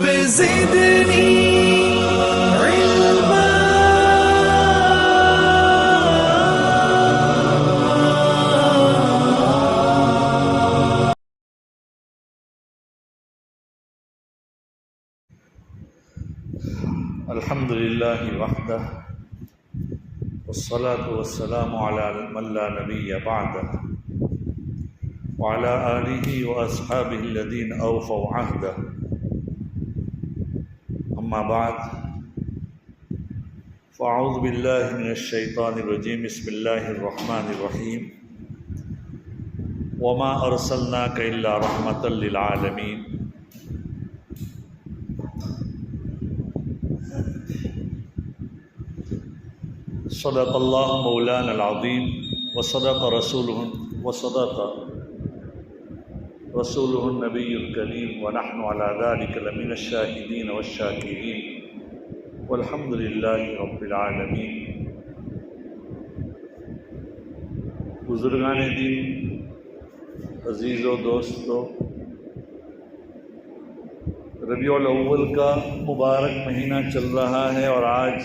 رب زدني علما. الحمد لله وحده والصلاة والسلام على من لا نبي بعده وعلى آله وأصحابه الذين أوفوا عهده. أما بعد فأعوذ بالله من الشيطان الرجيم. بسم الله الرحمن الرحيم. وما أرسلناك إلا رحمة للعالمين. صدق اللہ مولانا العظیم وصدق رسولہ النبی الکریم ونحن علی ذلک لمن الشاہدین والشاکرین والحمد للہ رب العالمین. بزرگان دین، عزیز و دوستو، ربیع الاول کا مبارک مہینہ چل رہا ہے اور آج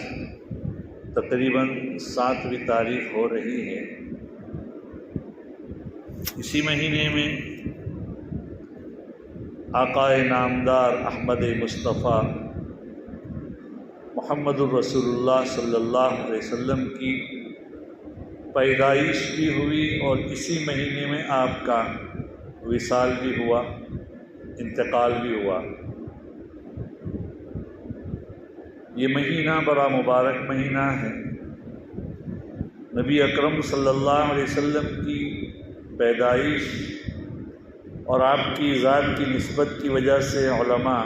تقریباً 7ویں تاریخ ہو رہی ہے. اسی مہینے میں آقائے نامدار احمد مصطفیٰ محمد الرسول اللہ صلی اللہ علیہ وسلم کی پیدائش بھی ہوئی اور اسی مہینے میں آپ کا وصال بھی ہوا، انتقال بھی ہوا. یہ مہینہ بڑا مبارک مہینہ ہے. نبی اکرم صلی اللہ علیہ وسلم کی پیدائش اور آپ کی ذات کی نسبت کی وجہ سے علماء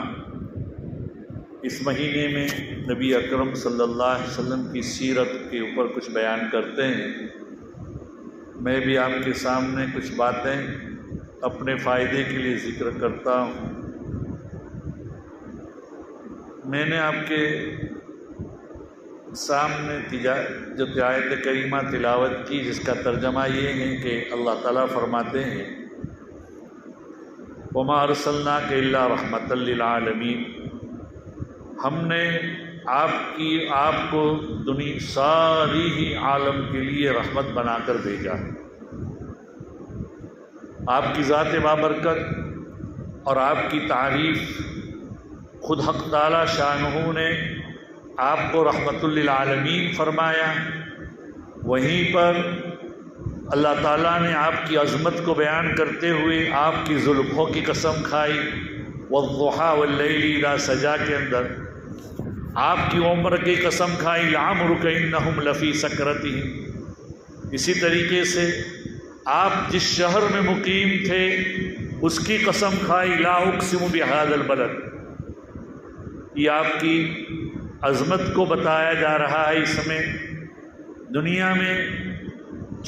اس مہینے میں نبی اکرم صلی اللہ علیہ وسلم کی سیرت کے اوپر کچھ بیان کرتے ہیں. میں بھی آپ کے سامنے کچھ باتیں اپنے فائدے کے لیے ذکر کرتا ہوں. میں نے آپ کے سامنے جو آیت کریمہ تلاوت کی، جس کا ترجمہ یہ ہے کہ اللہ تعالیٰ فرماتے ہیں وَمَا أَرْسَلْنَاكَ إِلَّا رَحْمَةً لِّلْعَالَمِينَ. ہم نے آپ کو دنیا ساری ہی عالم کے لیے رحمت بنا کر بھیجا. آپ کی ذات بابرکت اور آپ کی تعریف خود حق تعالی شانہ نے آپ کو رحمت للعالمین فرمایا. وہیں پر اللہ تعالیٰ نے آپ کی عظمت کو بیان کرتے ہوئے آپ کی زلفوں کی قسم کھائی. والضحیٰ واللیل اذا سجا کے اندر آپ کی عمر کی قسم کھائی. لعمرک انہم لفی سکرتہم. اسی طریقے سے آپ جس شہر میں مقیم تھے اس کی قسم کھائی. لا اقسم بہذا البلد. یہ آپ کی عظمت کو بتایا جا رہا ہے. اس میں دنیا میں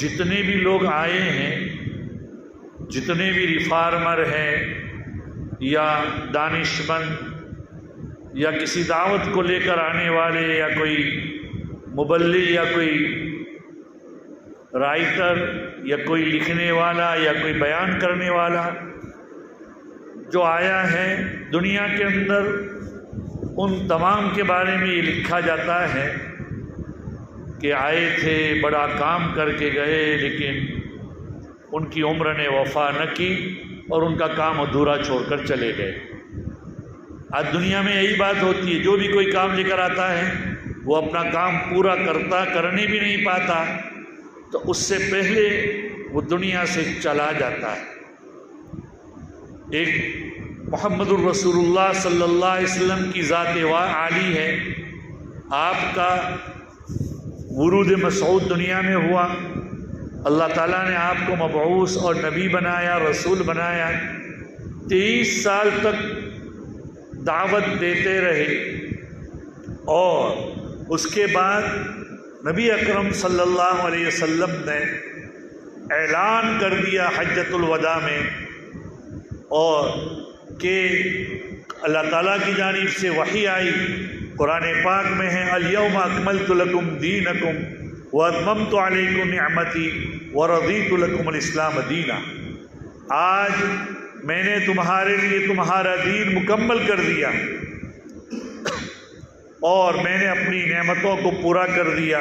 جتنے بھی لوگ آئے ہیں، جتنے بھی ریفارمر ہیں یا دانشمند یا کسی دعوت کو لے کر آنے والے یا کوئی مبلغ یا کوئی رائٹر یا کوئی لکھنے والا یا کوئی بیان کرنے والا جو آیا ہے دنیا کے اندر، ان تمام کے بارے میں یہ لکھا جاتا ہے کہ آئے تھے، بڑا کام کر کے گئے، لیکن ان کی عمر نے وفا نہ کی اور ان کا کام ادھورا چھوڑ کر چلے گئے. آج دنیا میں یہی بات ہوتی ہے، جو بھی کوئی کام لے کر آتا ہے وہ اپنا کام پورا کرنے بھی نہیں پاتا تو اس سے پہلے وہ دنیا سے چلا جاتا ہے. ایک محمد الرسول اللہ صلی اللہ علیہ وسلم کی ذات عالی ہے. آپ کا ورود مسعود دنیا میں ہوا. اللہ تعالیٰ نے آپ کو مبعوث اور نبی بنایا، رسول بنایا. 23 سال تک دعوت دیتے رہے اور اس کے بعد نبی اکرم صلی اللہ علیہ وسلم نے اعلان کر دیا حجۃ الوداع میں اور کہ اللہ تعالیٰ کی جانب سے وحی آئی. قرآن پاک میں ہے الیوم اکملت لکم دینکم واتممت علیکم نعمتی ورضیت لکم الاسلام دینا. آج میں نے تمہارے لیے تمہارا دین مکمل کر دیا اور میں نے اپنی نعمتوں کو پورا کر دیا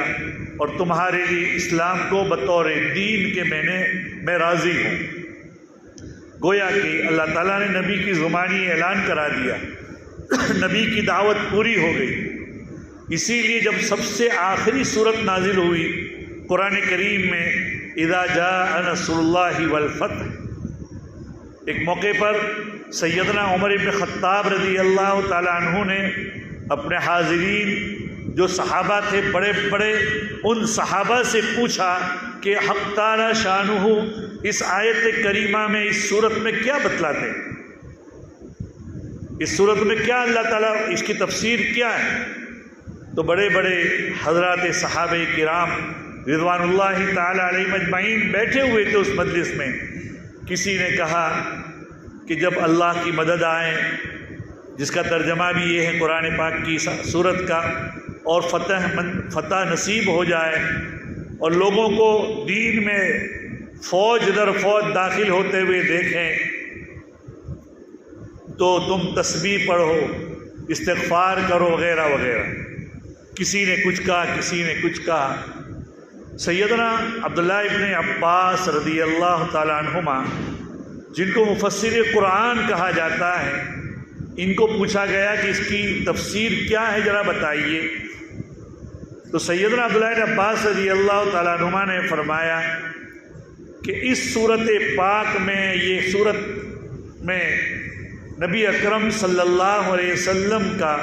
اور تمہارے لیے اسلام کو بطور دین کے میں راضی ہوں۔ گویا کہ اللہ تعالیٰ نے نبی کی زبانی اعلان کرا دیا، نبی کی دعوت پوری ہو گئی۔ اسی لیے جب سب سے آخری صورت نازل ہوئی قرآن کریم میں، اذا جاء نصر اللہ والفتح، ایک موقع پر سیدنا عمر بن خطاب رضی اللہ تعالیٰ عنہ نے اپنے حاضرین جو صحابہ تھے بڑے بڑے، ان صحابہ سے پوچھا کہ حق تعالی شانہ اس آیت کریمہ میں، اس صورت میں کیا بتلاتے ہیں؟ اس صورت میں کیا اللہ تعالیٰ، اس کی تفسیر کیا ہے؟ تو بڑے بڑے حضرات صحابہ کرام رضوان اللہ تعالی علیہم اجمعین بیٹھے ہوئے تھے اس مجلس میں۔ کسی نے کہا کہ جب اللہ کی مدد آئے، جس کا ترجمہ بھی یہ ہے قرآن پاک کی صورت کا، اور فتح نصیب ہو جائے اور لوگوں کو دین میں فوج در فوج داخل ہوتے ہوئے دیکھیں تو تم تسبیح پڑھو، استغفار کرو وغیرہ وغیرہ۔ کسی نے کچھ کہا، کسی نے کچھ کہا۔ سیدنا عبداللہ ابن عباس رضی اللہ تعالیٰ عنہما، جن کو مفسر قرآن کہا جاتا ہے، ان کو پوچھا گیا کہ اس کی تفسیر کیا ہے، ذرا بتائیے۔ تو سیدنا عبداللہ ابن عباس رضی اللہ تعالیٰ عنہما نے فرمایا کہ اس صورت پاک میں، یہ صورت میں نبی اکرم صلی اللہ علیہ وسلم کا،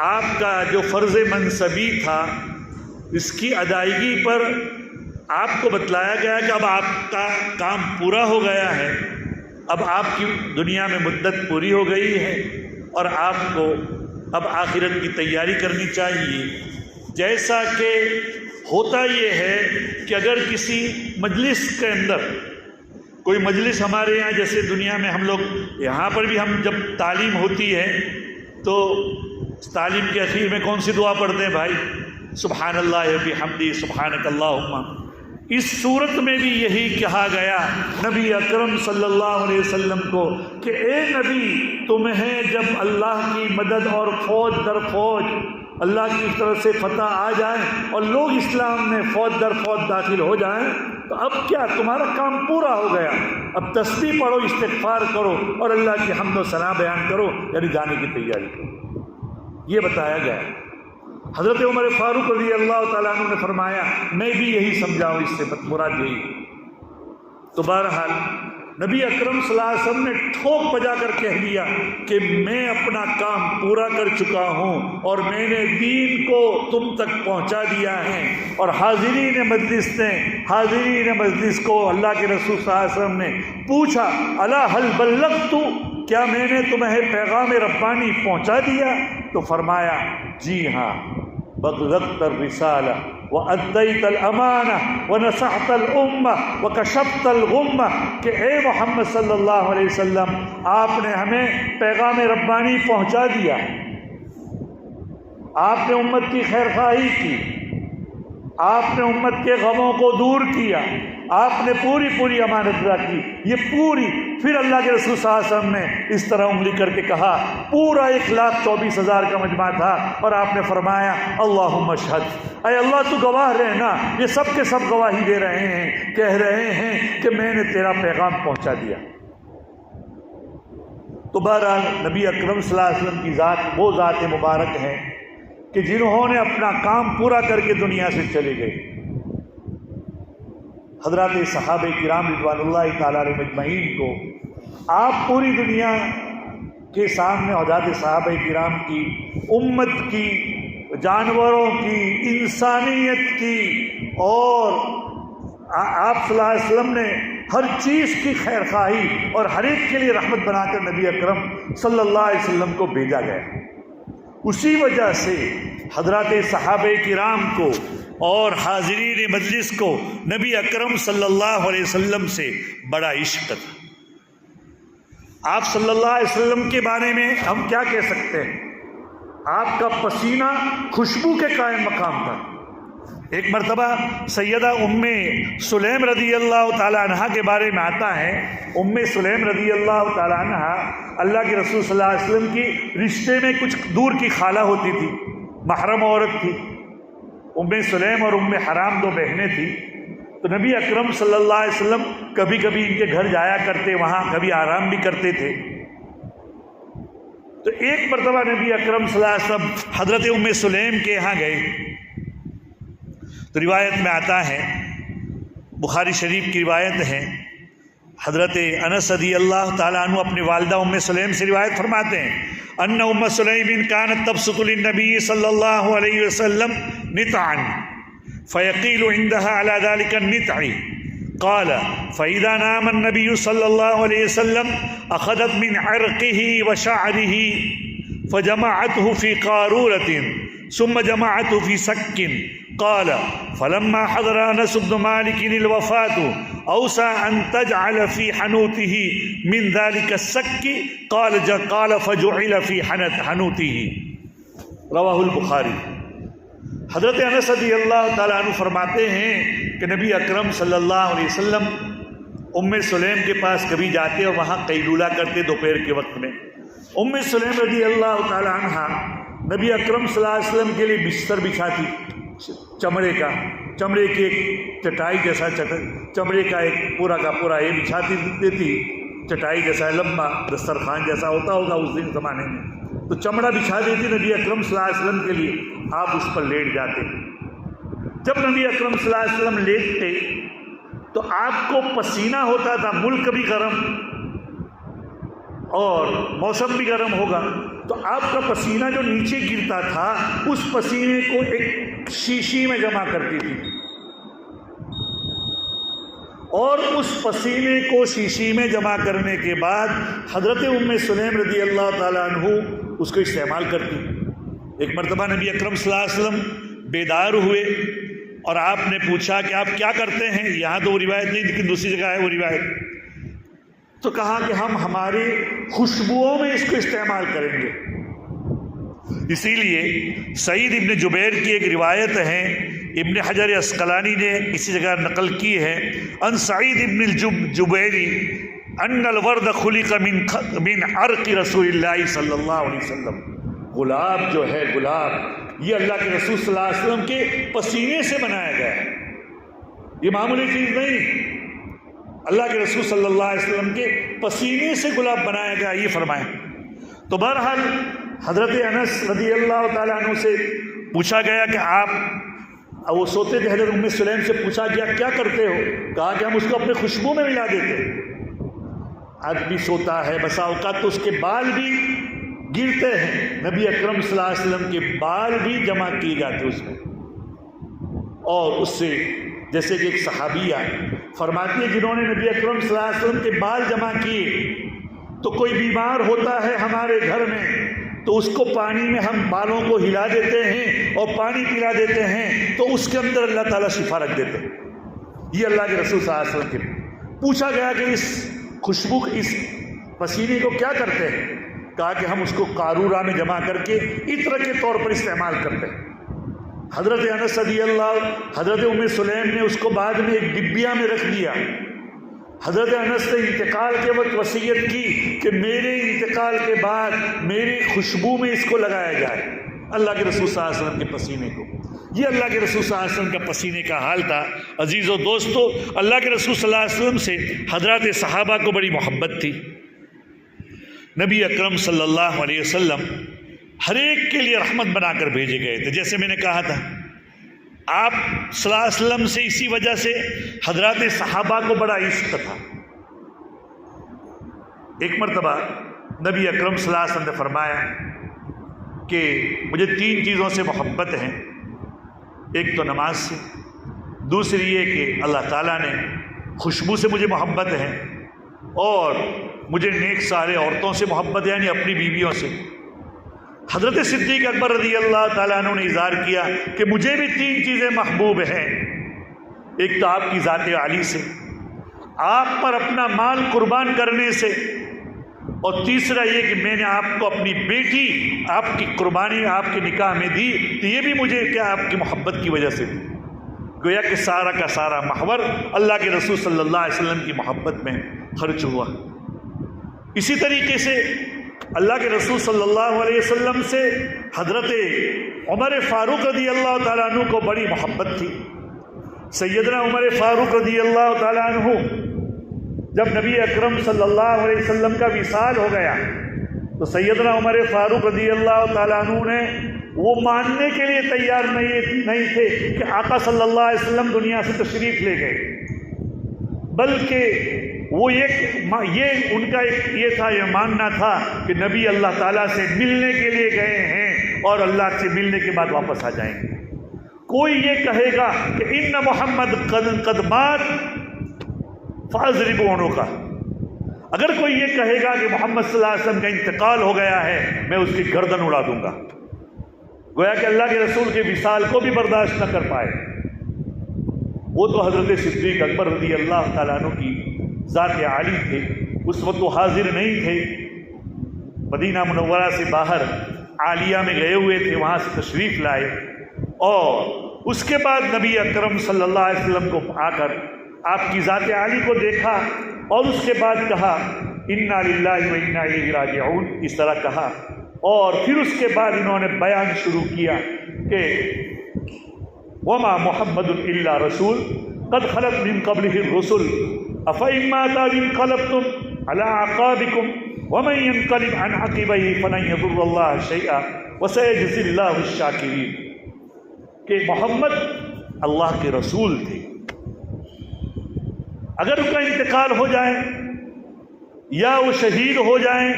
آپ کا جو فرض منصبی تھا، اس کی ادائیگی پر آپ کو بتلایا گیا کہ اب آپ کا کام پورا ہو گیا ہے، اب آپ کی دنیا میں مدت پوری ہو گئی ہے اور آپ کو اب آخرت کی تیاری کرنی چاہیے۔ جیسا کہ ہوتا یہ ہے کہ اگر کسی مجلس کے اندر، کوئی مجلس ہمارے یہاں جیسے دنیا میں ہم لوگ، یہاں پر بھی ہم جب تعلیم ہوتی ہے تو تعلیم کے اخیر میں کون سی دعا پڑھتے ہیں بھائی؟ سبحان اللہ وبحمدہ سبحانک اللہم۔ اس صورت میں بھی یہی کہا گیا نبی اکرم صلی اللہ علیہ وسلم کو کہ اے نبی، تمہیں جب اللہ کی مدد اور فوج در فوج اللہ کی طرف سے فتح آ جائے اور لوگ اسلام میں فوج در فوج داخل ہو جائیں تو اب کیا، تمہارا کام پورا ہو گیا، اب تسبیح پڑھو، استغفار کرو اور اللہ کی حمد و ثنا بیان کرو، یعنی جانے کی تیاری کرو، یہ بتایا گیا۔ حضرت عمر فاروق رضی اللہ تعالیٰ عنہ نے فرمایا میں بھی یہی سمجھا ہوں، اس سے مراد یہی۔ تو بہرحال نبی اکرم صلی اللہ علیہ وسلم نے ٹھوک بجا کر کہہ دیا کہ میں اپنا کام پورا کر چکا ہوں اور میں نے دین کو تم تک پہنچا دیا ہے۔ اور حاضرین مجلس کو اللہ کے رسول صلی اللہ علیہ وسلم نے پوچھا الا هل بلغت، کیا میں نے تمہیں پیغام ربانی پہنچا دیا؟ تو فرمایا جی ہاں، بلغت الرسالہ وَأَدَّيْتَ الْأَمَانَةَ وَنَصَحْتَ الْأُمَّةَ وَكَشَفْتَ الْغُمَّةَ، کہ اے محمد صلی اللہ علیہ وسلم، آپ نے ہمیں پیغام ربانی پہنچا دیا، آپ نے امت کی خیرخواہی کی، آپ نے امت کے غموں کو دور کیا، آپ نے پوری امانت ادا کی، یہ پوری۔ پھر اللہ کے رسول صلی اللہ علیہ وسلم نے اس طرح انگلی کر کے کہا، پورا 1,24,000 کا مجمع تھا، اور آپ نے فرمایا اللہم اشہد، اے اللہ تو گواہ رہنا، یہ سب کے سب گواہی دے رہے ہیں، کہہ رہے ہیں کہ میں نے تیرا پیغام پہنچا دیا۔ تو بہرحال نبی اکرم صلی اللہ علیہ وسلم کی ذات وہ ذات مبارک ہے کہ جنہوں نے اپنا کام پورا کر کے دنیا سے چلے گئے۔ حضرات صحابہ کرام رضوان اللہ تعالیٰ علیہ مجمعین کو آپ پوری دنیا کے سامنے، حضرات صحابہ کرام کی، امت کی، جانوروں کی، انسانیت کی، اور آپ صلی اللہ علیہ وسلم نے ہر چیز کی خیرخواہی اور ہر ایک کے لیے رحمت بنا کر نبی اکرم صلی اللہ علیہ وسلم کو بھیجا گیا۔ اسی وجہ سے حضرات صحابہ کرام کو اور حاضرین مجلس کو نبی اکرم صلی اللہ علیہ وسلم سے بڑا عشق تھا۔ آپ صلی اللہ علیہ وسلم کے بارے میں ہم کیا کہہ سکتے ہیں؟ آپ کا پسینہ خوشبو کے قائم مقام تھا۔ ایک مرتبہ سیدہ ام سلیم رضی اللہ تعالیٰ عنہ کے بارے میں آتا ہے، ام سلیم رضی اللہ تعالیٰ عنہ اللہ کے رسول صلی اللہ علیہ وسلم کی رشتے میں کچھ دور کی خالہ ہوتی تھی، محرم عورت تھی۔ ام سلیم اور ام حرام دو بہنیں تھیں، تو نبی اکرم صلی اللہ علیہ وسلم کبھی کبھی ان کے گھر جایا کرتے، وہاں کبھی آرام بھی کرتے تھے۔ تو ایک مرتبہ نبی اکرم صلی اللہ علیہ وسلم حضرت ام سلیم کے یہاں گئے، تو روایت میں آتا ہے، بخاری شریف کی روایت ہے، حضرت انس رضی اللہ تعالیٰ عنہ اپنی والدہ ام سلیم سے روایت فرماتے ہیں ان ام سلیم كانت تبسط للنبي صلی اللہ علیہ وسلم نطعا فيقيل عندها على ذلك النطع قال فإذا نام النبي صلی اللہ علیہ وسلم أخذت من عرقه وشعره فجمعته في قارورة ثم جمعته في سك قال فلما حضر انس بن مالك الوفاة اوصى ان تجعل في حنوته من ذلك السك قال فجعل في حنوته رواہ البخاری۔ حضرت انس رضی اللہ تعالیٰ عنہ فرماتے ہیں کہ نبی اکرم صلی اللہ علیہ وسلم ام سلیم کے پاس کبھی جاتے اور وہاں قیلولہ کرتے دوپہر کے وقت میں۔ ام سلیم رضی اللہ تعالیٰ عنہ نبی اکرم صلی اللہ علیہ وسلم کے لیے بستر بچھاتی، چمڑے کی ایک چٹائی جیسا چمڑے کا ایک پورا کا پورا یہ بچھاتی دیتی، چٹائی جیسا لمبا دسترخوان جیسا ہوتا ہوگا اس دن زمانے میں، تو چمڑا بچھا دیتی نبی اکرم صلی اللہ علیہ وسلم کے لیے، آپ اس پر لیٹ جاتے۔ جب نبی اکرم صلی اللہ علیہ وسلم لیٹتے تو آپ کو پسینہ ہوتا تھا، ملک بھی گرم اور موسم بھی گرم ہوگا، تو آپ کا پسینہ جو نیچے گرتا تھا اس پسینے کو ایک شیشی میں جمع کرتی تھی، اور اس پسینے کو شیشی میں جمع کرنے کے بعد حضرت ام سلیم رضی اللہ تعالیٰ عنہ اس کو استعمال کرتی۔ ایک مرتبہ نبی اکرم صلی اللہ علیہ وسلم بیدار ہوئے اور آپ نے پوچھا کہ آپ کیا کرتے ہیں؟ یہاں تو وہ روایت نہیں لیکن دوسری جگہ ہے وہ روایت، تو کہا کہ ہم ہماری خوشبوؤں میں اس کو استعمال کریں گے۔ اسی لیے سعید ابن جبیر کی ایک روایت ہے، ابن حجر عسقلانی نے اسی جگہ نقل کی ہے، ان سعید ابن الجبیری ان الورد خلق من عرق رسول اللہ صلی اللہ علیہ وسلم۔ گلاب جو ہے، گلاب یہ اللہ کے رسول صلی اللہ علیہ وسلم کے پسینے سے بنایا گیا ہے، یہ معمولی چیز نہیں، اللہ کے رسول صلی اللہ علیہ وسلم کے پسینے سے گلاب بنایا گیا، یہ فرمائیں۔ تو بہرحال حضرت انس رضی اللہ تعالیٰ عنہ سے پوچھا گیا کہ آپ، وہ سوتے تھے، حضرت ام سلیم سے پوچھا گیا کیا کرتے ہو؟ کہا کہ ہم اس کو اپنے خوشبو میں ملا دیتے۔ آج بھی سوتا ہے، بسا اوقات تو اس کے بال بھی گرتے ہیں، نبی اکرم صلی اللہ علیہ وسلم کے بال بھی جمع کیے جاتے اس میں، اور اس سے جیسے کہ ایک صحابیہ فرماتی ہے جنہوں نے نبی اکرم صلی اللہ علیہ وسلم کے بال جمع کیے، تو کوئی بیمار ہوتا ہے ہمارے گھر میں تو اس کو پانی میں ہم بالوں کو ہلا دیتے ہیں اور پانی پلا دیتے ہیں، تو اس کے اندر اللہ تعالیٰ شفا رکھ دیتے ہیں۔ یہ اللہ کے رسول صلی اللہ علیہ وسلم کے پوچھا گیا کہ اس خوشبو، اس پسینے کو کیا کرتے ہیں؟ کہا کہ ہم اس کو قارورہ میں جمع کر کے عطر کے طور پر استعمال کرتے ہیں۔ حضرت انس رضی اللہ، حضرت ام سلیم نے اس کو بعد میں ایک ڈبیا میں رکھ دیا۔ حضرت انس نے انتقال کے وقت وصیت کی کہ میرے انتقال کے بعد میری خوشبو میں اس کو لگایا جائے، اللہ کے رسول صلی اللہ علیہ وسلم کے پسینے کو۔ یہ اللہ کے رسول صلی اللہ علیہ وسلم کا پسینے کا حال تھا۔ عزیزو دوستو، اللہ کے رسول صلی اللہ علیہ وسلم سے حضرات صحابہ کو بڑی محبت تھی۔ نبی اکرم صلی اللہ علیہ وسلم ہر ایک کے لیے رحمت بنا کر بھیجے گئے تھے۔ جیسے میں نے کہا تھا، آپ صلی اللہ علیہ وسلم سے اسی وجہ سے حضرات صحابہ کو بڑا عشق تھا۔ ایک مرتبہ نبی اکرم صلی اللہ علیہ وسلم نے فرمایا کہ مجھے 3 چیزوں سے محبت ہے، ایک تو نماز سے، دوسری یہ کہ اللہ تعالیٰ نے خوشبو سے مجھے محبت ہے، اور مجھے نیک سارے عورتوں سے محبت ہے، یعنی اپنی بیویوں سے۔ حضرت صدیق اکبر رضی اللہ تعالیٰ عنہ نے اظہار کیا کہ مجھے بھی 3 چیزیں محبوب ہیں، ایک تو آپ کی ذات عالی سے، آپ پر اپنا مال قربان کرنے سے، اور تیسرا یہ کہ میں نے آپ کو اپنی بیٹی آپ کی قربانی آپ کے نکاح میں دی، تو یہ بھی مجھے کیا آپ کی محبت کی وجہ سے دی۔ گویا کہ سارا کا سارا محور اللہ کے رسول صلی اللہ علیہ وسلم کی محبت میں خرچ ہوا۔ اسی طریقے سے اللہ کے رسول صلی اللہ علیہ وسلم سے حضرت عمر فاروق رضی اللہ تعالیٰ عنہ کو بڑی محبت تھی۔ سیدنا عمر فاروق رضی اللہ تعالیٰ عنہ جب نبی اکرم صلی اللہ علیہ وسلم کا وصال ہو گیا تو سیدنا عمر فاروق رضی اللہ تعالیٰ عنہ نے وہ ماننے کے لیے تیار نہیں تھے کہ آقا صلی اللہ علیہ وسلم دنیا سے تشریف لے گئے، بلکہ وہ یہ ان کا یہ تھا، یہ ماننا تھا کہ نبی اللہ تعالیٰ سے ملنے کے لیے گئے ہیں اور اللہ سے ملنے کے بعد واپس آ جائیں گے۔ کوئی یہ کہے گا کہ ان محمد قد مات فاضربوا عنقہ، اگر کوئی یہ کہے گا کہ محمد صلی اللہ علیہ وسلم کا انتقال ہو گیا ہے میں اس کی گردن اڑا دوں گا، گویا کہ اللہ کے رسول کے وصال کو بھی برداشت نہ کر پائے۔ وہ تو حضرت صدیق اکبر رضی اللہ تعالیٰ عنہ کی ذات عالی تھے، اس وقت وہ حاضر نہیں تھے، مدینہ منورہ سے باہر عالیہ میں گئے ہوئے تھے، وہاں سے تشریف لائے اور اس کے بعد نبی اکرم صلی اللہ علیہ وسلم کو آ کر آپ کی ذات عالی کو دیکھا اور اس کے بعد کہا انا للہ و انا الیہ راجعون، اس طرح کہا، اور پھر اس کے بعد انہوں نے بیان شروع کیا کہ وما محمد الا رسول قد خلت من قبلہ الرسل افإن مات انقلبتم على اعقابکم ومن ينقلب عن عقبیہ فلن یضر اللہ شیئا وسیجزی اللہ الشاکرین، کہ محمد اللہ کے رسول تھے، اگر ان کا انتقال ہو جائے یا وہ شہید ہو جائیں،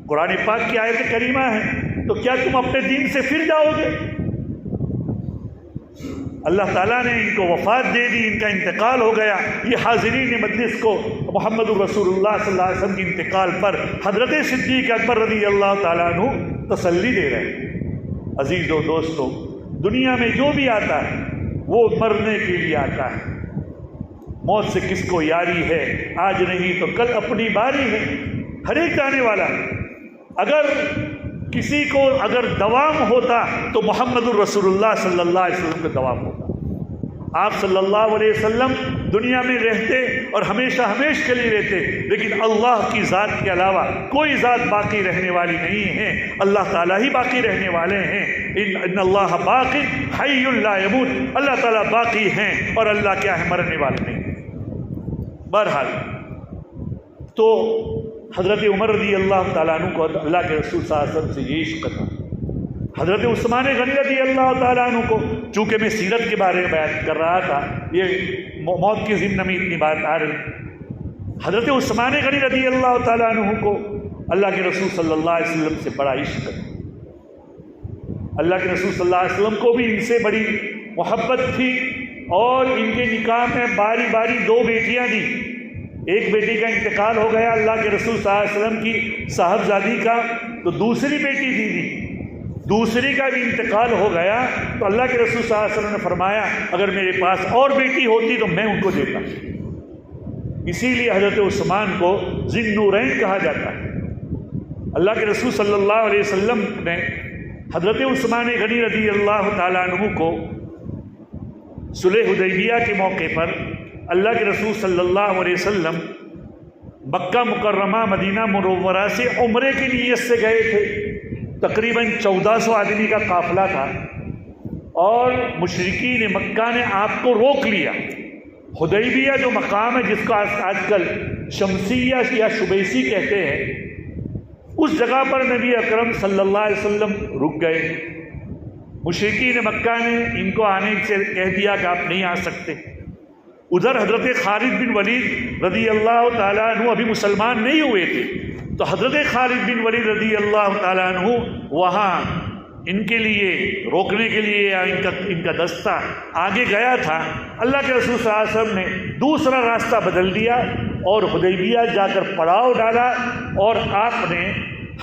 قرآن پاک کی آیت کریمہ ہے، تو کیا تم اپنے دین سے پھر جاؤ گے؟ اللہ تعالیٰ نے ان کو وفات دے دی، ان کا انتقال ہو گیا۔ یہ حاضرین مجلس کو محمد الرسول اللہ صلی اللہ علیہ وسلم کے انتقال پر حضرت صدیق اکبر رضی اللہ تعالیٰ عنہ تسلی دے رہے ہیں۔ عزیزو دوستو، دنیا میں جو بھی آتا ہے وہ مرنے کے لیے آتا ہے، موت سے کس کو یاری ہے؟ آج نہیں تو کل اپنی باری ہے، ہر ایک جانے والا۔ اگر کسی کو اگر دوام ہوتا تو محمد الرسول اللہ صلی اللہ علیہ وسلم کا دوام ہوتا۔ آپ صلی اللہ علیہ وسلم دنیا میں رہتے اور ہمیشہ ہمیشہ کے لیے رہتے، لیکن اللہ کی ذات کے علاوہ کوئی ذات باقی رہنے والی نہیں ہے، اللہ تعالیٰ ہی باقی رہنے والے ہیں۔ ان اللہ باقی حی لا یموت، اللہ تعالیٰ باقی ہیں اور اللہ کیا ہے، مرنے والے نہیں۔ بہرحال تو حضرت عمر رضی اللہ تعالیٰ عنہ کو اللہ کے رسول صلی اللہ علیہ وسلم سے یہ عشق تھا۔ حضرت عثمان غنی رضی اللہ تعالیٰ عنہ کو، چونکہ میں سیرت کے بارے میں بیان کر رہا تھا، یہ موت کی ضمن میں اتنی بات آ رہی، حضرت عثمان غنی رضی اللہ تعالیٰ عنہ کو اللہ کے رسول صلی اللہ علیہ وسلم سے بڑا عشق تھا۔ اللہ کے رسول صلی اللہ علیہ وسلم کو بھی ان سے بڑی محبت تھی اور ان کے نکاح میں باری باری 2 بیٹیاں دی۔ ایک بیٹی کا انتقال ہو گیا اللہ کے رسول صلی اللہ علیہ وسلم کی صاحبزادی کا، تو دوسری بیٹی دی، دوسری کا بھی انتقال ہو گیا تو اللہ کے رسول صلی اللہ علیہ وسلم نے فرمایا اگر میرے پاس اور بیٹی ہوتی تو میں ان کو دیتا۔ اسی لیے حضرت عثمان کو ذی النورین کہا جاتا ہے۔ اللہ کے رسول صلی اللہ علیہ وسلم نے حضرت عثمان غنی رضی اللہ تعالیٰ عنہ کو صلح حدیبیہ کے موقع پر اللہ کے رسول صلی اللہ علیہ وسلم مکہ مکرمہ مدینہ منورہ سے عمرے کی نیت سے گئے تھے۔ تقریباً 1400 آدمی کا قافلہ تھا اور مشرکین مکہ نے آپ کو روک لیا۔ حدیبیہ جو مقام ہے جس کو آج کل شمسیہ یا شبیسی کہتے ہیں، اس جگہ پر نبی اکرم صلی اللہ علیہ وسلم رک گئے۔ مشرکین مکہ نے ان کو آنے سے کہہ دیا کہ آپ نہیں آ سکتے۔ ادھر حضرت خالد بن ولید رضی اللہ تعالیٰ عنہ ابھی مسلمان نہیں ہوئے تھے، تو حضرت خالد بن ولید رضی اللہ تعالیٰ عنہ وہاں ان کے لیے روکنے کے لیے یا ان کا دستہ آگے گیا تھا۔ اللہ کے رسول صلی اللہ علیہ وسلم نے دوسرا راستہ بدل دیا اور حدیبیہ جا کر پڑاؤ ڈالا، اور آپ نے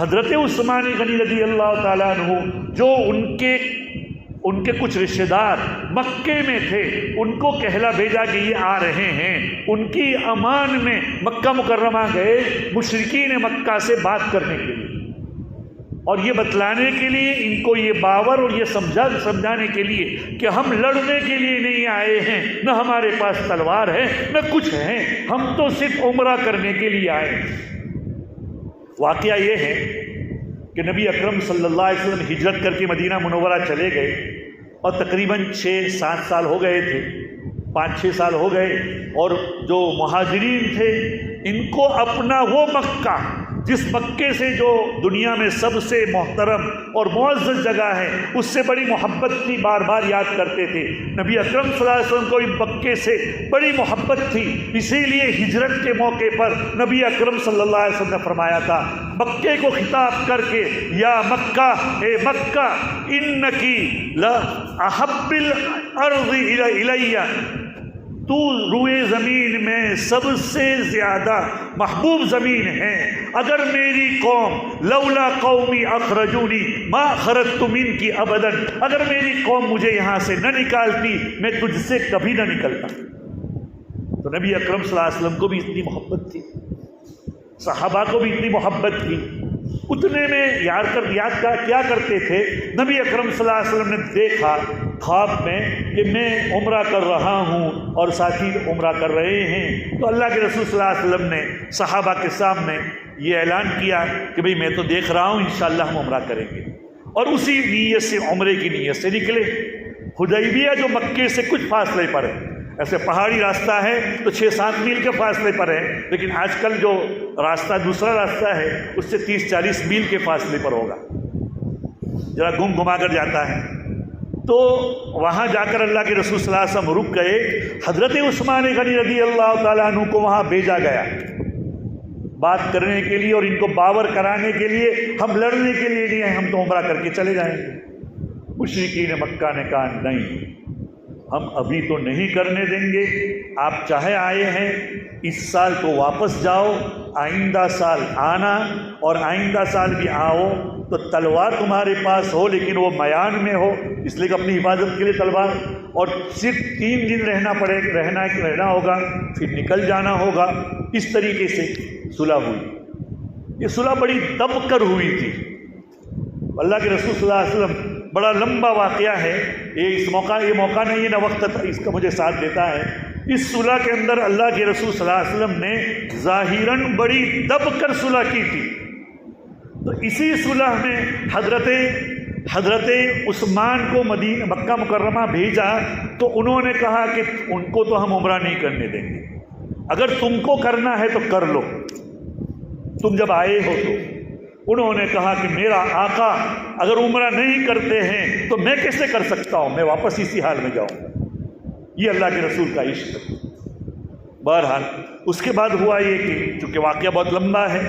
حضرت عثمان غنی رضی اللہ تعالیٰ عنہ جو ان کے کچھ رشتہ دار مکے میں تھے ان کو کہلا بھیجا کہ یہ آ رہے ہیں۔ ان کی امان میں مکہ مکرمہ گئے مشرکین مکہ سے بات کرنے کے لیے۔ اور یہ بتلانے کے لیے، ان کو یہ باور اور یہ سمجھانے کے لیے کہ ہم لڑنے کے لیے نہیں آئے ہیں، نہ ہمارے پاس تلوار ہے نہ کچھ ہے، ہم تو صرف عمرہ کرنے کے لیے آئے ہیں۔ واقعہ یہ ہے کہ نبی اکرم صلی اللہ علیہ وسلم ہجرت کر کے مدینہ منورہ چلے گئے اور تقریباً 6-7 سال ہو گئے تھے، 5-6 سال ہو گئے، اور جو مہاجرین تھے ان کو اپنا وہ مکہ، جس مکے سے جو دنیا میں سب سے محترم اور معزز جگہ ہے، اس سے بڑی محبت تھی، بار بار یاد کرتے تھے۔ نبی اکرم صلی اللہ علیہ وسلم کو اس مکے سے بڑی محبت تھی، اسی لیے ہجرت کے موقع پر نبی اکرم صلی اللہ علیہ وسلم نے فرمایا تھا مکے کو خطاب کر کے، یا مکہ، اے مکہ، انکی لا احب الارض الی، تو روئے زمین میں سب سے زیادہ محبوب زمین ہے، اگر میری قوم، لولا قومی اخرجونی ما خرجت منکی ابدا، اگر میری قوم مجھے یہاں سے نہ نکالتی میں تجھ سے کبھی نہ نکلتا۔ تو نبی اکرم صلی اللہ علیہ وسلم کو بھی اتنی محبت تھی، صحابہ کو بھی اتنی محبت تھی، اتنے میں کیا کرتے تھے، نبی اکرم صلی اللہ علیہ وسلم نے دیکھا خواب میں کہ میں عمرہ کر رہا ہوں اور ساتھی عمرہ کر رہے ہیں، تو اللہ کے رسول صلی اللہ علیہ وسلم نے صحابہ کے سامنے یہ اعلان کیا کہ بھئی میں تو دیکھ رہا ہوں انشاءاللہ ہم عمرہ کریں گے، اور اسی نیت سے، عمرے کی نیت سے نکلے۔ حدیبیہ جو مکے سے کچھ فاصلے پر ہے، ایسے پہاڑی راستہ ہے تو 6-7 میل کے فاصلے پر ہے، لیکن آج کل جو راستہ دوسرا راستہ ہے اس سے 30-40 میل کے فاصلے پر ہوگا، ذرا گھما کر جاتا ہے۔ تو وہاں جا کر اللہ کے رسول صلی اللہ علیہ وسلم رک گئے، حضرت عثمان غنی رضی اللہ تعالیٰ عنہ کو وہاں بھیجا گیا بات کرنے کے لیے اور ان کو باور کرانے کے لیے، ہم لڑنے کے لیے نہیں ہیں، ہم تو عمرہ کر کے چلے جائیں گے۔ مشرکین مکہ نے کہا نہیں، ہم ابھی تو نہیں کرنے دیں گے، آپ چاہے آئے ہیں اس سال تو واپس جاؤ، آئندہ سال آنا، اور آئندہ سال بھی آؤ تو تلوار تمہارے پاس ہو لیکن وہ میان میں ہو، اس لیے کہ اپنی حفاظت کے لیے تلوار، اور صرف 3 دن رہنا ہوگا، پھر نکل جانا ہوگا۔ اس طریقے سے صلح ہوئی۔ یہ صلح بڑی دب کر ہوئی تھی۔ اللہ کے رسول صلی اللہ علیہ وسلم، بڑا لمبا واقعہ ہے یہ موقع نہیں ہے نہ وقت اس کا مجھے ساتھ دیتا ہے۔ اس صلح کے اندر اللہ کے رسول صلی اللہ علیہ وسلم نے ظاہراً بڑی دب کر صلح کی تھی۔ تو اسی صلح میں حضرت عثمان کو مکہ مکرمہ بھیجا تو انہوں نے کہا کہ ان کو تو ہم عمرہ نہیں کرنے دیں گے، اگر تم کو کرنا ہے تو کر لو، تم جب آئے ہو تو۔ انہوں نے کہا کہ میرا آقا اگر عمرہ نہیں کرتے ہیں تو میں کیسے کر سکتا ہوں، میں واپس اسی حال میں جاؤں۔ یہ اللہ کے رسول کا عشق ہے۔ بہرحال اس کے بعد ہوا یہ کہ چونکہ واقعہ بہت لمبا ہے،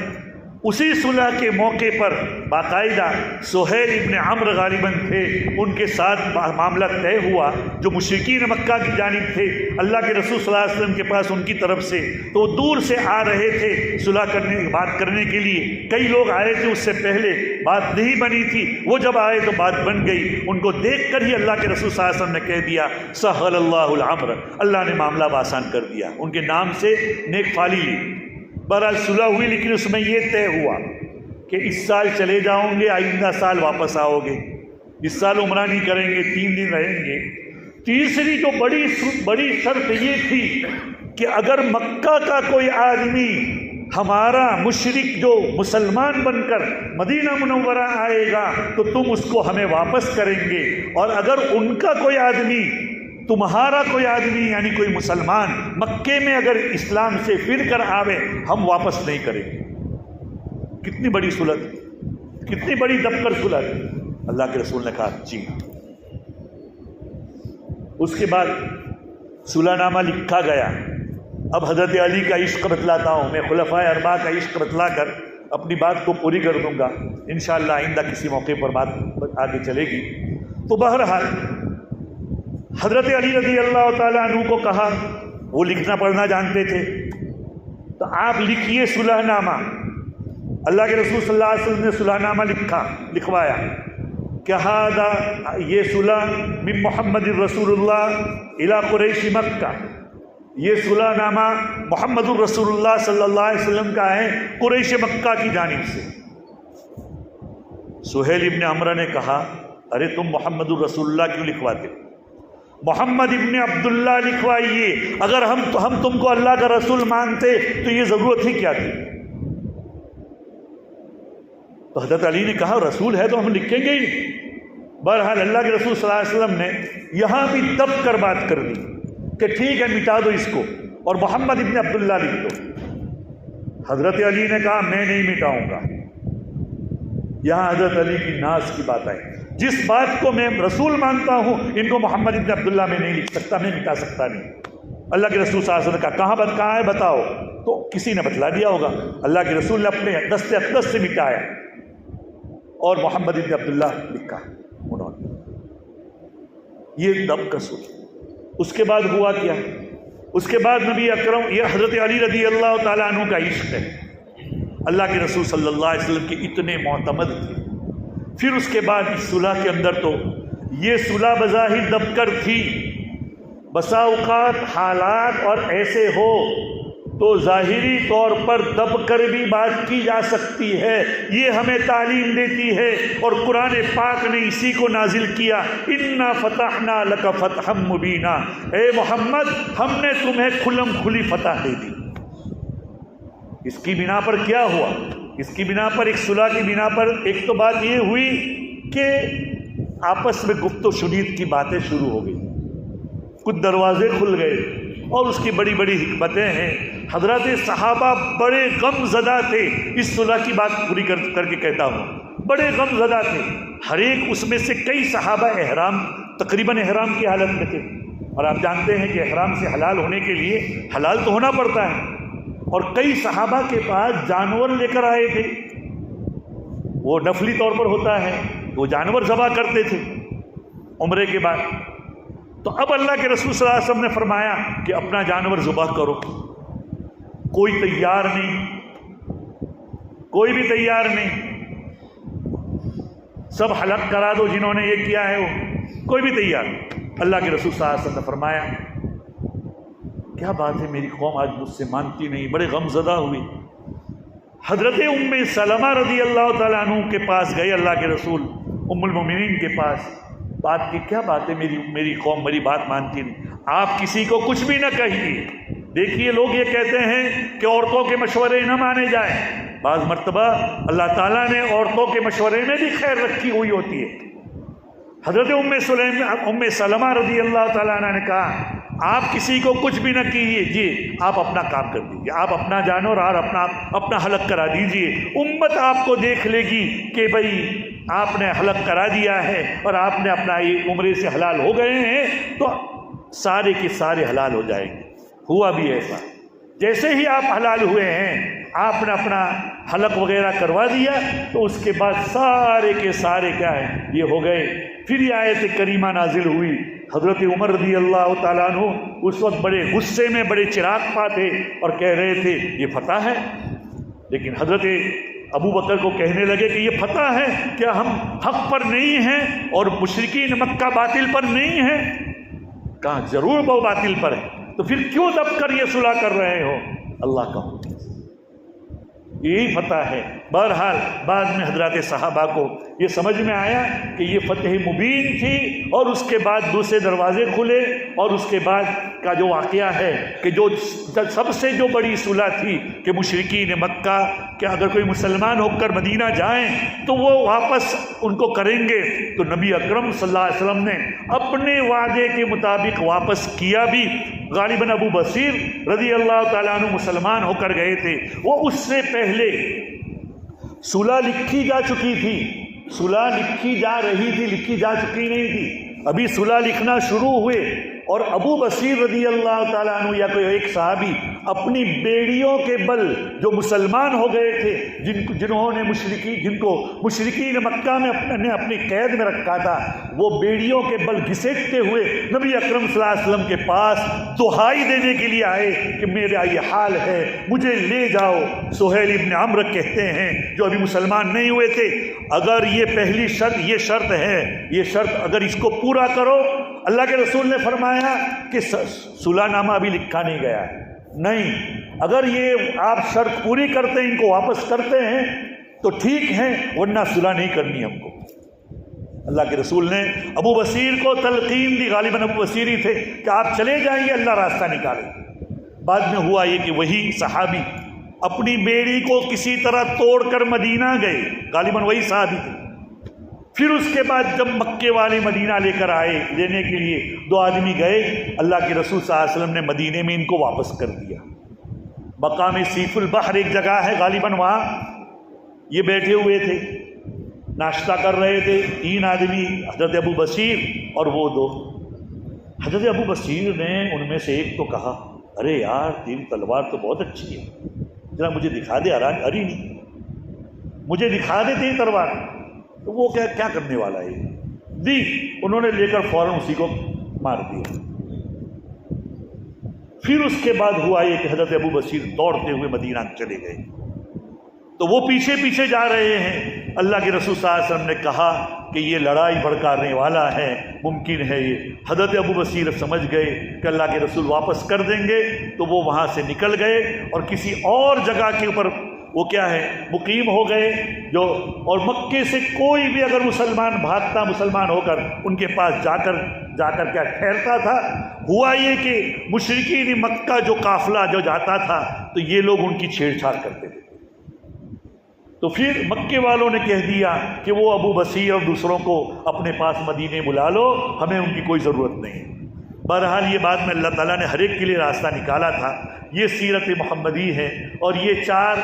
اسی صلح کے موقع پر باقاعدہ سہیل ابن عمرو غالباً تھے، ان کے ساتھ معاملہ طے ہوا، جو مشرکین مکہ کی جانب تھے اللہ کے رسول صلی اللہ علیہ وسلم کے پاس ان کی طرف سے، تو وہ دور سے آ رہے تھے صلح بات کرنے کے لیے۔ کئی لوگ آئے تھے، اس سے پہلے بات نہیں بنی تھی، وہ جب آئے تو بات بن گئی۔ ان کو دیکھ کر ہی اللہ کے رسول صلی اللہ علیہ وسلم نے کہہ دیا سہل اللہ الامر، اللہ نے معاملہ آسان کر دیا، ان کے نام سے نیک فالی لی۔ بہرحال صلح ہوئی، لیکن اس میں یہ طے ہوا کہ اس سال چلے جاؤں گے، آئندہ سال واپس آؤ گے، اس سال عمرہ نہیں کریں گے، 3 دن رہیں گے۔ تیسری جو بڑی شرط یہ تھی کہ اگر مکہ کا کوئی آدمی ہمارا مشرک جو مسلمان بن کر مدینہ منورہ آئے گا تو تم اس کو ہمیں واپس کریں گے، اور اگر ان کا کوئی آدمی، تمہارا کوئی آدمی یعنی کوئی مسلمان مکے میں اگر اسلام سے پھر کر آوے ہم واپس نہیں کریں گے۔ کتنی بڑی صلح تھی، کتنی بڑی دب کر صلح تھی۔ اللہ کے رسول نے کہا جی۔ اس کے بعد صلح نامہ لکھا گیا۔ اب حضرت علی کا عشق بتلاتا ہوں میں، خلفائے اربعہ کا عشق بتلا کر اپنی بات کو پوری کر دوں گا، انشاءاللہ آئندہ کسی موقع پر بات آگے چلے گی۔ تو بہرحال حضرت علی رضی اللہ تعالیٰ عنہ کو کہا، وہ لکھنا پڑھنا جانتے تھے، تو آپ لکھیے صلح نامہ۔ اللہ کے رسول صلی اللہ علیہ وسلم نے صلح نامہ لکھوایا کہ یہ صلح من محمد الرسول اللہ الی قریش مکہ، یہ صلح نامہ محمد الرسول اللہ صلی اللہ علیہ وسلم کا ہے قریش مکہ کی جانب سے۔ سہیل ابن عمرہ نے کہا ارے تم محمد الرسول اللہ کیوں لکھواتے؟ محمد ابن عبداللہ لکھوائیے، اگر ہم تم کو اللہ کا رسول مانتے تو یہ ضرورت ہی کیا تھی؟ تو حضرت علی نے کہا رسول ہے تو ہم لکھیں گے ہی نہیں۔ بہرحال اللہ کے رسول صلی اللہ علیہ وسلم نے یہاں بھی دب کر بات کر دی کہ ٹھیک ہے مٹا دو اس کو اور محمد ابن عبداللہ لکھ دو۔ حضرت علی نے کہا میں نہیں مٹاؤں گا۔ یہاں حضرت علی کی ناز کی بات آئی، جس بات کو میں رسول مانتا ہوں ان کو محمد ابن عبداللہ میں نہیں لکھ سکتا، میں مٹا سکتا نہیں۔ اللہ کے رسول صلی اللہ علیہ وسلم نے کہا کہاں ہے بتاؤ، تو کسی نے بتلا دیا ہوگا۔ اللہ کے رسول نے اپنے دست اقدس سے مٹایا اور محمد ابن عبداللہ لکھا انہوں نے۔ یہ دب کا سوچ۔ اس کے بعد ہوا کیا؟ اس کے بعد نبی اکرم، یہ حضرت علی رضی اللہ تعالیٰ عنہ کا عشق ہے، اللہ کے رسول صلی اللہ علیہ وسلم کے اتنے معتمد تھے۔ پھر اس کے بعد اس صلح کے اندر تو یہ صلح بظاہر دب کر تھی، بسا اوقات حالات اور ایسے ہو تو ظاہری طور پر دب کر بھی بات کی جا سکتی ہے، یہ ہمیں تعلیم دیتی ہے۔ اور قرآن پاک نے اسی کو نازل کیا، اِنَّا فَتَحْنَا لَكَ فَتْحًا مُبِينًا، اے محمد ہم نے تمہیں کھلم کھلی فتح دے دی۔ اس کی بنا پر کیا ہوا؟ اس کی بنا پر، ایک صلح کی بنا پر، ایک تو بات یہ ہوئی کہ آپس میں گفت و شنید کی باتیں شروع ہو گئی، کچھ دروازے کھل گئے، اور اس کی بڑی بڑی حکمتیں ہیں۔ حضرات صحابہ بڑے غم زدہ تھے، اس صلح کی بات پوری کر کے کہتا ہوں، بڑے غم زدہ تھے۔ ہر ایک اس میں سے کئی صحابہ تقریباً احرام کی حالت میں تھے، اور آپ جانتے ہیں کہ احرام سے حلال ہونے کے لیے حلال تو ہونا پڑتا ہے، اور کئی صحابہ کے پاس جانور لے کر آئے تھے، وہ نفلی طور پر ہوتا ہے، وہ جانور ذبح کرتے تھے عمرے کے بعد۔ تو اب اللہ کے رسول صلی اللہ علیہ وسلم نے فرمایا کہ اپنا جانور ذبح کرو۔ کوئی تیار نہیں، کوئی بھی تیار نہیں، سب حلق کرا دو جنہوں نے یہ کیا ہے، وہ کوئی بھی تیار نہیں۔ اللہ کے رسول صلی اللہ علیہ وسلم نے فرمایا کیا بات ہے، میری قوم آج مجھ سے مانتی نہیں، بڑے غم زدہ ہوئی۔ حضرت ام سلمہ رضی اللہ تعالیٰ عنہ کے پاس گئے اللہ کے رسول، ام المومنین کے پاس، بات کی کیا بات ہے، میری قوم میری بات مانتی نہیں، آپ کسی کو کچھ بھی نہ کہیے۔ دیکھیے لوگ یہ کہتے ہیں کہ عورتوں کے مشورے نہ مانے جائیں، بعض مرتبہ اللہ تعالیٰ نے عورتوں کے مشورے میں بھی خیر رکھی ہوئی ہوتی ہے۔ حضرت ام سلمہ رضی اللہ تعالیٰ عنہ نے کہا آپ کسی کو کچھ بھی نہ کیجیے، آپ اپنا کام کر دیجیے، آپ اپنا جانور اور اپنا حلق کرا دیجیے، امت آپ کو دیکھ لے گی کہ بھئی آپ نے حلق کرا دیا ہے اور آپ نے اپنا یہ عمرے سے حلال ہو گئے ہیں، تو سارے کے سارے حلال ہو جائیں گے۔ ہوا بھی ایسا، جیسے ہی آپ حلال ہوئے ہیں آپ نے اپنا حلق وغیرہ کروا دیا، تو اس کے بعد سارے کے سارے کیا ہے، یہ ہو گئے۔ پھر یہ آیت کریمہ نازل ہوئی۔ حضرت عمر رضی اللہ تعالیٰ عنہ اس وقت بڑے غصے میں، بڑے چراغ پا تھے، اور کہہ رہے تھے یہ فتح ہے، لیکن حضرت ابو بکر کو کہنے لگے کہ یہ فتح ہے، کیا ہم حق پر نہیں ہیں اور مشرکین مکہ باطل پر نہیں ہیں؟ کہا ضرور وہ باطل پر ہے، تو پھر کیوں دب کر یہ صلح کر رہے ہو؟ اللہ کا حکم، یہی فتح ہے۔ بہرحال بعد میں حضرات صحابہ کو یہ سمجھ میں آیا کہ یہ فتح مبین تھی، اور اس کے بعد دوسرے دروازے کھلے، اور اس کے بعد کا جو واقعہ ہے کہ جو سب سے جو بڑی صلح تھی کہ مشرکین مکہ کہ اگر کوئی مسلمان ہو کر مدینہ جائیں تو وہ واپس ان کو کریں گے، تو نبی اکرم صلی اللہ علیہ وسلم نے اپنے وعدے کے مطابق واپس کیا بھی۔ غالباً ابو بصیر رضی اللہ تعالیٰ عنہ مسلمان ہو کر گئے تھے، وہ اس سے پہلے صلح لکھی جا چکی تھی، صلح لکھی جا رہی تھی، لکھی جا چکی نہیں تھی، ابھی صلح لکھنا شروع ہوئے۔ اور ابو بصیر رضی اللہ تعالیٰ عنہ یا کوئی ایک صحابی اپنی بیڑیوں کے بل جو مسلمان ہو گئے تھے، جن کو مشرکین مکہ میں اپنی قید میں رکھا تھا، وہ بیڑیوں کے بل گھسیٹتے ہوئے نبی اکرم صلی اللہ علیہ وسلم کے پاس دہائی دینے کے لیے آئے کہ میرا یہ حال ہے، مجھے لے جاؤ۔ سہیل ابن عمرو کہتے ہیں جو ابھی مسلمان نہیں ہوئے تھے، اگر یہ پہلی شرط، یہ شرط ہے، یہ شرط اگر اس کو پورا کرو، اللہ کے رسول نے فرمایا کہ صلح نامہ ابھی لکھا نہیں گیا ہے، نہیں، اگر یہ آپ شرط پوری کرتے ہیں، ان کو واپس کرتے ہیں، تو ٹھیک ہے ورنہ صلح نہیں کرنی ہم کو۔ اللہ کے رسول نے ابو بصیر کو تلقین دی، غالباً ابو بصیر ہی تھے، کہ آپ چلے جائیں گے اللہ راستہ نکالے۔ بعد میں ہوا یہ کہ وہی صحابی اپنی بیڑی کو کسی طرح توڑ کر مدینہ گئے، غالباً وہی صحابی تھے۔ پھر اس کے بعد جب مکے والے مدینہ لے کر آئے لینے کے لیے، 2 آدمی گئے، اللہ کے رسول صلی اللہ علیہ وسلم نے مدینے میں ان کو واپس کر دیا۔ مقام سیف البحر ایک جگہ ہے، غالباً وہاں یہ بیٹھے ہوئے تھے، ناشتہ کر رہے تھے، 3 آدمی، حضرت ابو بصیر اور وہ 2۔ حضرت ابو بصیر نے ان میں سے ایک تو کہا، ارے یار تیری تلوار تو بہت اچھی ہے، ذرا مجھے دکھا دے۔ اری نہیں، مجھے دکھا دے تیری تلوار۔ تو وہ کیا کرنے والا ہے، دی انہوں نے لے کر فوراً اسی کو مار دیا۔ پھر اس کے بعد ہوا یہ کہ حضرت ابو بصیر دوڑتے ہوئے مدینہ چلے گئے، تو وہ پیچھے پیچھے جا رہے ہیں۔ اللہ کے رسول صلی اللہ علیہ وسلم نے کہا کہ یہ لڑائی بھڑکانے والا ہے، ممکن ہے یہ۔ حضرت ابو بصیر سمجھ گئے کہ اللہ کے رسول واپس کر دیں گے، تو وہ وہاں سے نکل گئے اور کسی اور جگہ کے اوپر وہ کیا ہے مقیم ہو گئے جو، اور مکے سے کوئی بھی اگر مسلمان بھاگتا مسلمان ہو کر ان کے پاس جا کر کیا ٹھہرتا تھا۔ ہوا یہ کہ مشرکین مکہ جو قافلہ جو جاتا تھا تو یہ لوگ ان کی چھیڑ چھاڑ کرتے تھے، تو پھر مکے والوں نے کہہ دیا کہ وہ ابو بصیر اور دوسروں کو اپنے پاس مدینے بلا لو، ہمیں ان کی کوئی ضرورت نہیں۔ بہرحال یہ بات میں اللہ تعالیٰ نے ہر ایک کے لیے راستہ نکالا تھا۔ یہ سیرت محمدی ہے، اور یہ 4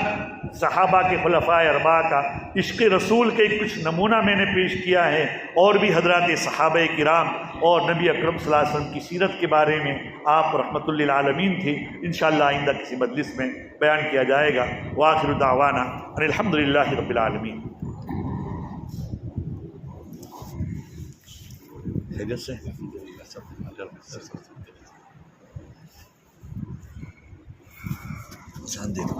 صحابہ کے خلفاء 4 کا عشق رسول کے کچھ نمونہ میں نے پیش کیا ہے، اور بھی حضرات صحابہ کرام اور نبی اکرم صلی اللہ علیہ وسلم کی سیرت کے بارے میں آپ رحمت للعالمین تھے۔ انشاءاللہ آئندہ کسی مجلس میں بیان کیا جائے گا۔ وآخر دعوانا ان الحمدللہ رب العالمین۔ جان دے دو